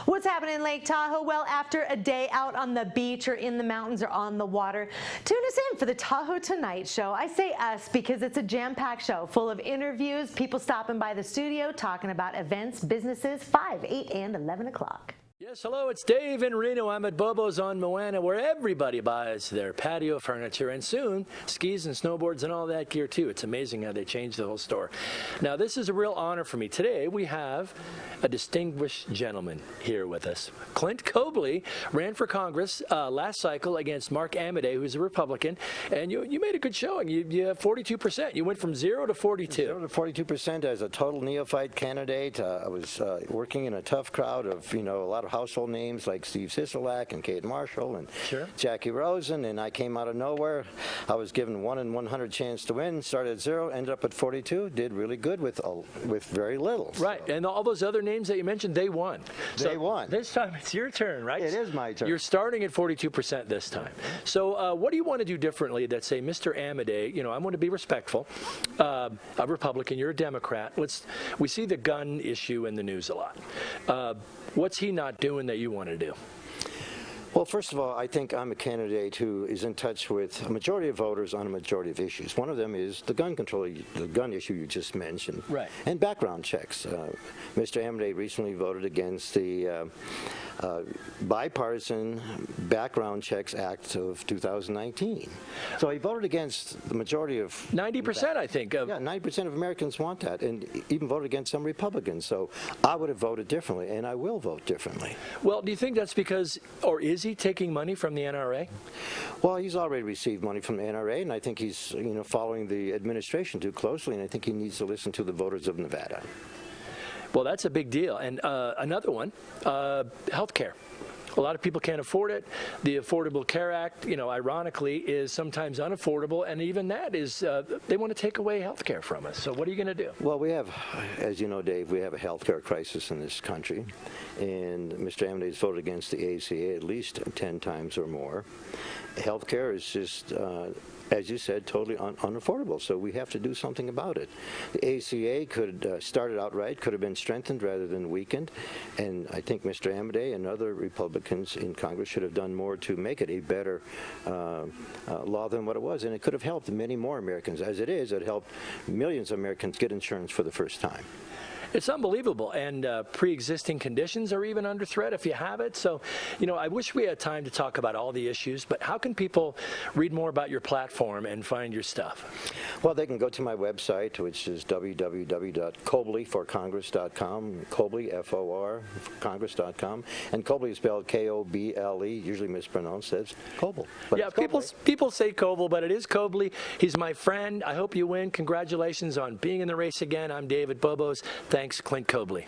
What's happening in Lake Tahoe? Well, after a day out on the beach or in the mountains or on the water, tune us in for the Tahoe Tonight Show. I say us because it's a jam-packed show full of interviews, people stopping by the studio, talking about events, businesses, 5, 8, and 11 o'clock. Yes, hello, it's Dave in Reno. I'm at Bobo's on Moana, where everybody buys their patio furniture and soon skis and snowboards and all that gear too. It's amazing how they changed the whole store. Now, this is a real honor for me. Today, we have a distinguished gentleman here with us. Clint Koble ran for Congress last cycle against Mark Amodei, who's a Republican, and you made a good showing. You have 42%. You went from 0 to 42. 0 to 42% as a total neophyte candidate. I was working in a tough crowd of, a lot of household names like Steve Sisolak and Kate Marshall and Jackie Rosen, and I came out of nowhere. I was given 1 in 100 chance to win, started at 0, ended up at 42, did really good with very little. Right, so. And all those other names that you mentioned, they won. They won. This time it's your turn, right? It is my turn. You're starting at 42% this time. So what do you want to do differently that, say, Mr. Amodei, I want to be respectful, a Republican, you're a Democrat. We see the gun issue in the news a lot. What's he not doing that you want to do? Well, first of all, I think I'm a candidate who is in touch with a majority of voters on a majority of issues. One of them is the gun control, the gun issue you just mentioned, right? And background checks. Mr. Amodei recently voted against the Bipartisan Background Checks Act of 2019. So he voted against the majority of 90%, I think. Yeah, 90% of Americans want that, and even voted against some Republicans. So I would have voted differently, and I will vote differently. Well, do you think that's because, or is he taking money from the NRA? Well, he's already received money from the NRA, and I think he's following the administration too closely, and I think he needs to listen to the voters of Nevada. Well, that's a big deal. And another one, health care. A lot of people can't afford it. The Affordable Care Act, ironically, is sometimes unaffordable, and even that is, they want to take away health care from us. So what are you going to do? Well, we have, as you know, Dave, we have a health care crisis in this country, and Mr. Amodei has voted against the ACA at least 10 times or more. Health care is just, as you said, totally unaffordable, so we have to do something about it. The ACA could start it out right, could have been strengthened rather than weakened, and I think Mr. Amodei and other Republicans in Congress should have done more to make it a better law than what it was, and it could have helped many more Americans. As it is, it helped millions of Americans get insurance for the first time. It's unbelievable, and pre-existing conditions are even under threat if you have it. So, I wish we had time to talk about all the issues, but how can people read more about your platform and find your stuff? Well, they can go to my website, which is www.kobleforcongress.com, Koble, F-O-R, Congress.com, and Koble is spelled K-O-B-L-E, usually mispronounced as Koble. Yeah, people say Koble, but it is Koble. He's my friend. I hope you win. Congratulations on being in the race again. I'm David Bobo's. Thanks, Clint Koble.